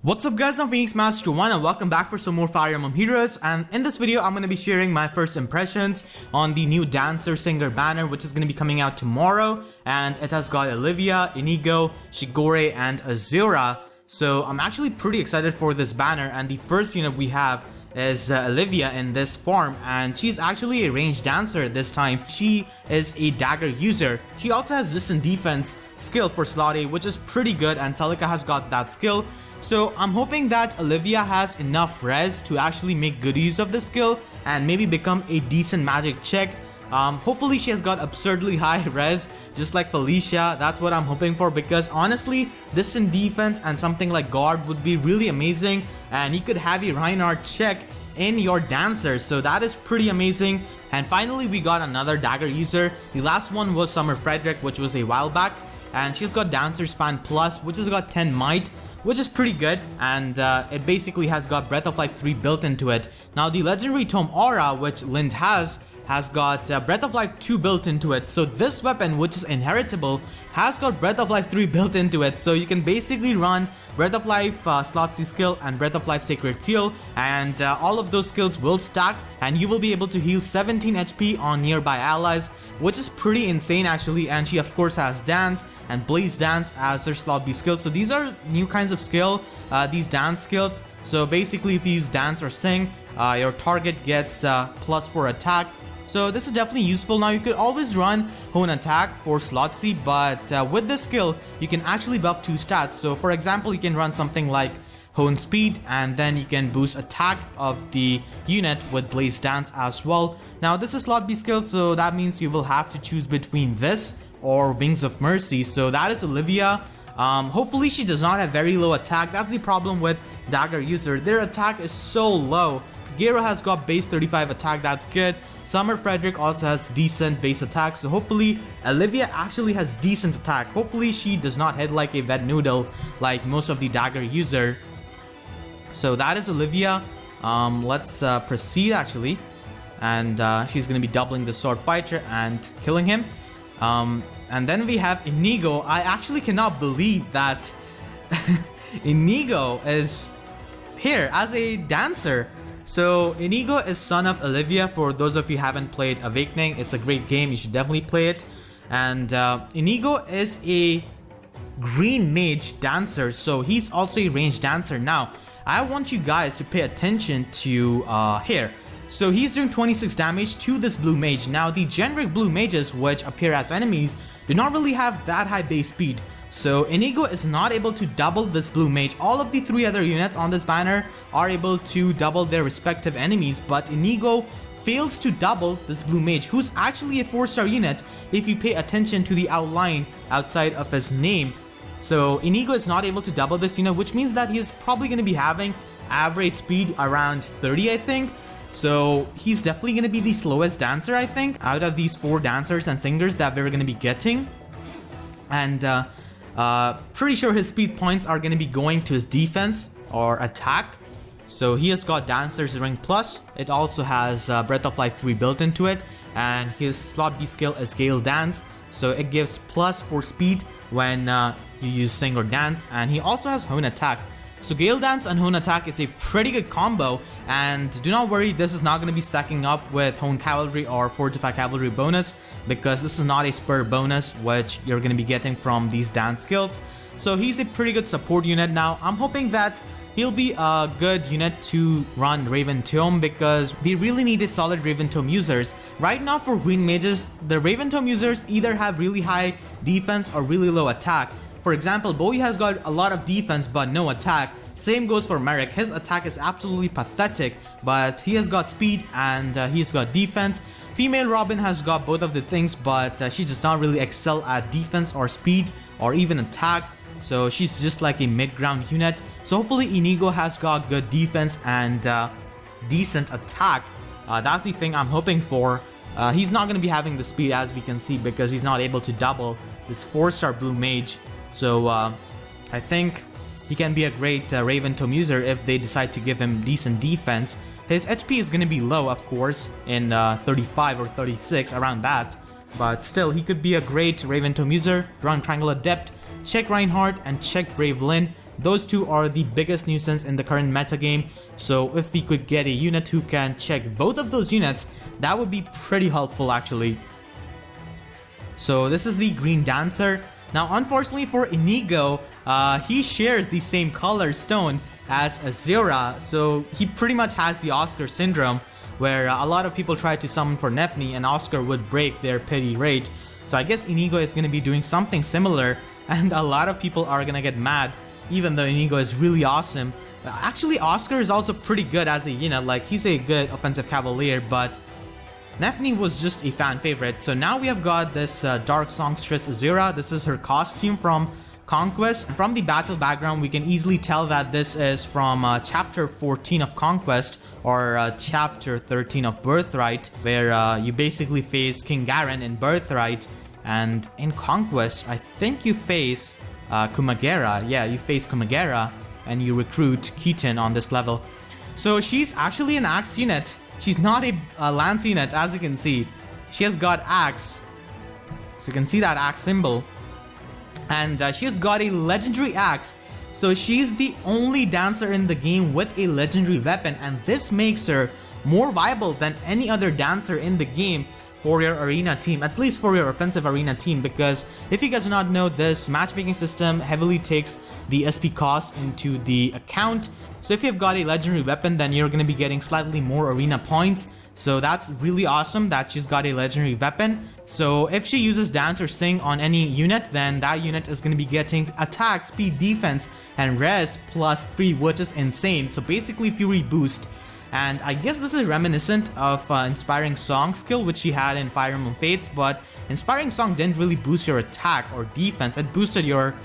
What's up guys, I'm Phoenix Master 1 and welcome back for some more Fire Emblem Heroes, and in this video I'm going to be sharing my first impressions on the new Dancer Singer banner, which is going to be coming out tomorrow, and it has got Olivia, Inigo, Shigure and Azura. So I'm actually pretty excited for this banner, and the first unit we have is Olivia in this form, and she's actually a ranged dancer this time. She is a dagger user. She also has distant defense skill for slot A, which is pretty good, and Celica has got that skill. So I'm hoping that Olivia has enough res to actually make good use of the skill and maybe become a decent magic chick. Hopefully she has got absurdly high res, just like Felicia. That's what I'm hoping for, because honestly, distant defense and something like guard would be really amazing, and you could have a Reinhardt chick in your dancers, so that is pretty amazing. And finally we got another dagger user. The last one was Summer Frederick, which was a while back, and she's got Dancer's Fan Plus, which has got 10 might, which is pretty good, and it basically has got Breath of Life 3 built into it. Now the Legendary Tome Aura, which Lind has got Breath of Life 2 built into it. So this weapon, which is inheritable, has got Breath of Life 3 built into it. So you can basically run Breath of Life Slot C skill and Breath of Life Sacred Seal, and all of those skills will stack, and you will be able to heal 17 HP on nearby allies, which is pretty insane actually. And she of course has Dance and Blaze Dance as her slot B skills. So these are new kinds of skill, these dance skills. So basically if you use Dance or Sing, your target gets +4 attack. So this is definitely useful. Now you could always run Hone Attack for slot C, but with this skill you can actually buff 2 stats. So for example, you can run something like Hone Speed, and then you can boost attack of the unit with Blaze Dance as well. Now this is slot B skill, so that means you will have to choose between this or Wings of Mercy. So that is Olivia. Hopefully she does not have very low attack. That's the problem with dagger user. Their attack is so low. Gero has got base 35 attack, that's good. Summer Frederick also has decent base attack, so hopefully Olivia actually has decent attack. Hopefully she does not hit like a wet noodle like most of the dagger user. So that is Olivia. Let's proceed actually, and she's gonna be doubling the sword fighter and killing him. And then we have Inigo. I actually cannot believe that Inigo is here as a dancer. So Inigo is son of Olivia. For those of you who haven't played Awakening, it's a great game, you should definitely play it. And Inigo is a green mage dancer, so he's also a ranged dancer. Now I want you guys to pay attention to here. So he's doing 26 damage to this blue mage. Now the generic blue mages which appear as enemies do not really have that high base speed. So Inigo is not able to double this blue mage. All of the 3 other units on this banner are able to double their respective enemies, but Inigo fails to double this blue mage, who's actually a 4-star unit if you pay attention to the outline outside of his name. So Inigo is not able to double this unit, which means that he's probably going to be having average speed around 30, I think. So he's definitely going to be the slowest dancer, I think, out of these 4 dancers and singers that we're going to be getting. And pretty sure his speed points are going to be going to his defense or attack. So he has got Dancer's Ring Plus. It also has Breath of Life 3 built into it, and his slot B skill is Gale Dance, so it gives +4 speed when you use Sing or Dance. And he also has Hone Attack. So Gale Dance and Hone Attack is a pretty good combo, and do not worry, this is not going to be stacking up with Hone Cavalry or Fortify Cavalry bonus, because this is not a spur bonus which you're going to be getting from these dance skills. So he's a pretty good support unit. Now I'm hoping that he'll be a good unit to run Raven Tome, because we really need a solid Raven Tome users. Right now for green mages, the Raven Tome users either have really high defense or really low attack. For example, Bowie has got a lot of defense but no attack. Same goes for Merrick. His attack is absolutely pathetic, but he has got speed and he's got defense. Female Robin has got both of the things, but she does not really excel at defense or speed or even attack. So she's just like a mid-ground unit. So hopefully Inigo has got good defense and decent attack. That's the thing I'm hoping for. He's not going to be having the speed, as we can see, because he's not able to double this 4-star blue mage. So I think he can be a great Raven Tome user if they decide to give him decent defense. His HP is going to be low, of course, in 35 or 36, around that. But still, he could be a great Raven Tome user, run Triangle Adept, check Reinhardt, and check Brave Lyn, Those two are the biggest nuisance in the current metagame, so if we could get a unit who can check both of those units, that would be pretty helpful actually. So this is the green dancer. Now unfortunately for Inigo, he shares the same color stone as Azura, so he pretty much has the Oscar syndrome, where a lot of people try to summon for Nefni and Oscar would break their pity rate. So I guess Inigo is going to be doing something similar, and a lot of people are going to get mad, even though Inigo is really awesome. Actually, Oscar is also pretty good as a unit, like he's a good offensive cavalier, but Nefni was just a fan favorite. So now we have got this dark Songstress Zira. This is her costume from Conquest. From the battle background, we can easily tell that this is from chapter 14 of Conquest, or chapter 13 of Birthright, where you basically face King Garen in Birthright, and in Conquest I think you face Kumagera. Yeah, you face Kumagera and you recruit Keaton on this level. So she's actually an axe unit. She's not a lance unit, as you can see. She has got axe, so you can see that axe symbol, and she has got a legendary axe. So she's the only dancer in the game with a legendary weapon, and this makes her more viable than any other dancer in the game for your arena team, at least for your offensive arena team, because if you guys do not know, this matchmaking system heavily takes the SP cost into the account. So if you've got a legendary weapon, then you're going to be getting slightly more arena points. So that's really awesome that she's got a legendary weapon. So if she uses Dance or Sing on any unit, then that unit is going to be getting attack, speed, defense, and res +3, which is insane. So basically Fury boost. And I guess this is reminiscent of Inspiring Song skill, which she had in Fire Emblem Fates, but Inspiring Song didn't really boost your attack or defense. It boosted your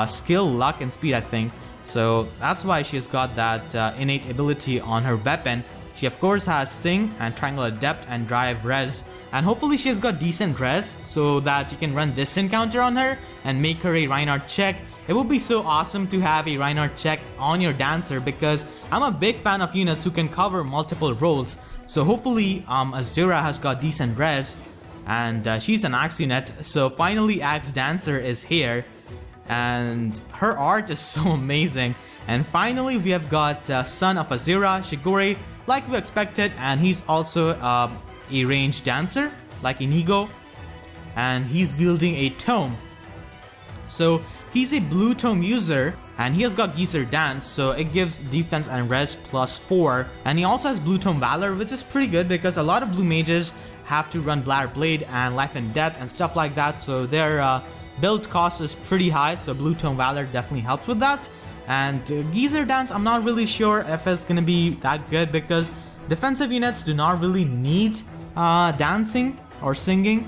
skill, luck, and speed, I think. So that's why she's got that innate ability on her weapon. She of course has Sing and Triangle Adept and Drive Res, and hopefully she has got decent res so that you can run Distant Counter on her and make her a Reinhardt check. It would be so awesome to have a Reinhardt check on your dancer, because I'm a big fan of units who can cover multiple roles. So hopefully Azura has got decent res, and she's an axe unit. So finally Axe Dancer is here, and her art is so amazing. And finally we have got Son of Azura, Shigure, like we expected, and he's also a ranged dancer like Inigo, and he's wielding a tome. So he's a blue tome user, and he has got Geezer Dance, so it gives defense and res +4. And he also has blue tome Valor, which is pretty good because a lot of blue mages have to run Bladder Blade and Life and Death and stuff like that, so their build cost is pretty high, so blue tome Valor definitely helps with that. And Geezer Dance, I'm not really sure if it's gonna be that good, because defensive units do not really need dancing or singing.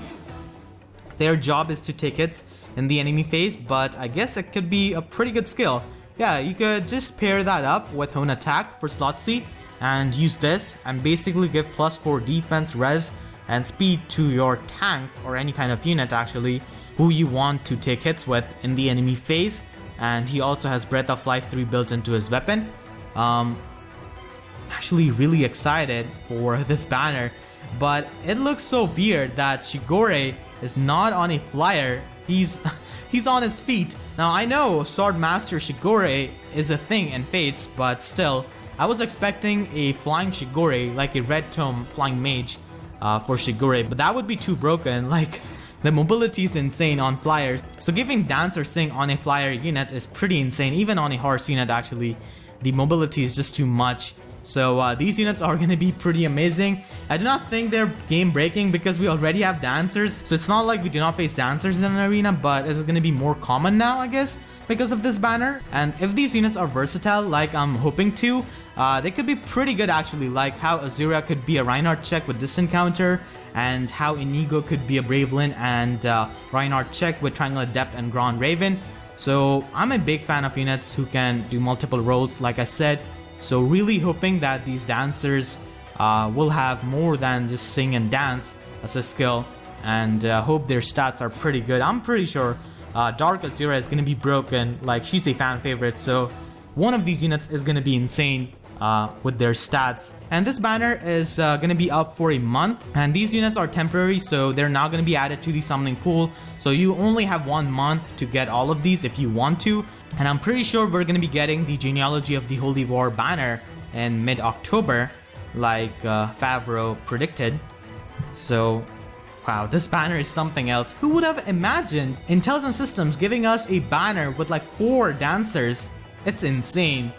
Their job is to take hits in the enemy phase, but I guess it could be a pretty good skill. Yeah, you could just pair that up with Hone Attack for slot C and use this and basically give +4 defense, res, and speed to your tank or any kind of unit actually who you want to take hits with in the enemy phase. And he also has Breath of Life 3 built into his weapon. Actually really excited for this banner, but it looks so weird that Shigure is not on a flyer. He's on his feet. Now I know Sword Master Shigure is a thing in Fates, but still, I was expecting a flying Shigure, like a red tome flying mage for Shigure, but that would be too broken. Like, the mobility is insane on flyers, so giving Dance or Sing on a flyer unit is pretty insane. Even on a horse unit actually, the mobility is just too much. So these units are going to be pretty amazing. I do not think they're game breaking because we already have dancers, so it's not like we do not face dancers in an arena, but it's going to be more common now, I guess, because of this banner. And if these units are versatile like I'm hoping to, they could be pretty good actually, like how Azura could be a Reinhardt check with Distant Counter, and how Inigo could be a Bravelin and Reinhardt check with Triangle Adept and Grand Raven. So I'm a big fan of units who can do multiple roles, like I said. So really hoping that these dancers will have more than just sing and dance as a skill, and hope their stats are pretty good. I'm pretty sure Dark Azura is going to be broken, like she's a fan favorite, so one of these units is going to be insane with their stats. And this banner is gonna be up for a month, and these units are temporary, so they're not gonna be added to the summoning pool. So you only have 1 month to get all of these if you want to. And I'm pretty sure we're gonna be getting the Genealogy of the Holy War banner in mid-October, like Favreau predicted. So wow, this banner is something else. Who would have imagined Intelligent Systems giving us a banner with like 4 dancers? It's insane.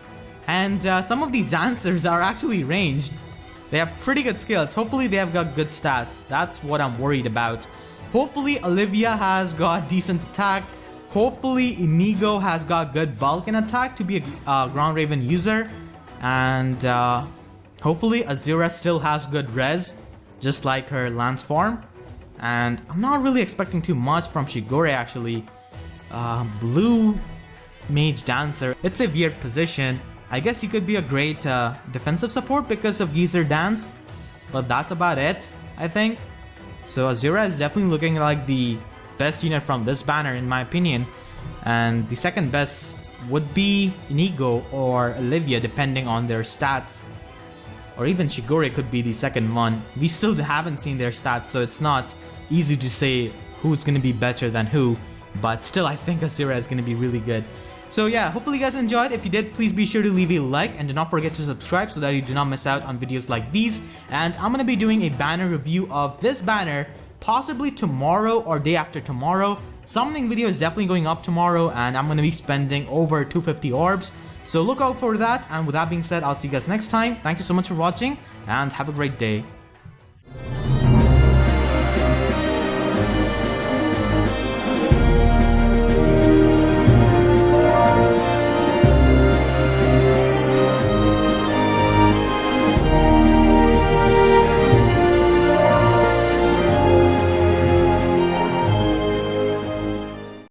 And some of these dancers are actually ranged. They have pretty good skills. Hopefully they have got good stats. That's what I'm worried about. Hopefully Olivia has got decent attack. Hopefully Inigo has got good bulk and attack to be a Ground Raven user. And hopefully Azura still has good res, just like her Lance form. And I'm not really expecting too much from Shigure actually. Blue Mage Dancer, it's a weird position. I guess he could be a great defensive support because of Geyser Dance, but that's about it, I think. So Azura is definitely looking like the best unit from this banner in my opinion. And the second best would be Inigo or Olivia depending on their stats. Or even Shigure could be the second one. We still haven't seen their stats, so it's not easy to say who's gonna be better than who. But still, I think Azura is gonna be really good. So yeah, hopefully you guys enjoyed. If you did, please be sure to leave a like and do not forget to subscribe so that you do not miss out on videos like these. And I'm gonna be doing a banner review of this banner possibly tomorrow or day after tomorrow. Summoning video is definitely going up tomorrow, and I'm gonna be spending over 250 orbs. So look out for that, and with that being said, I'll see you guys next time. Thank you so much for watching, and have a great day.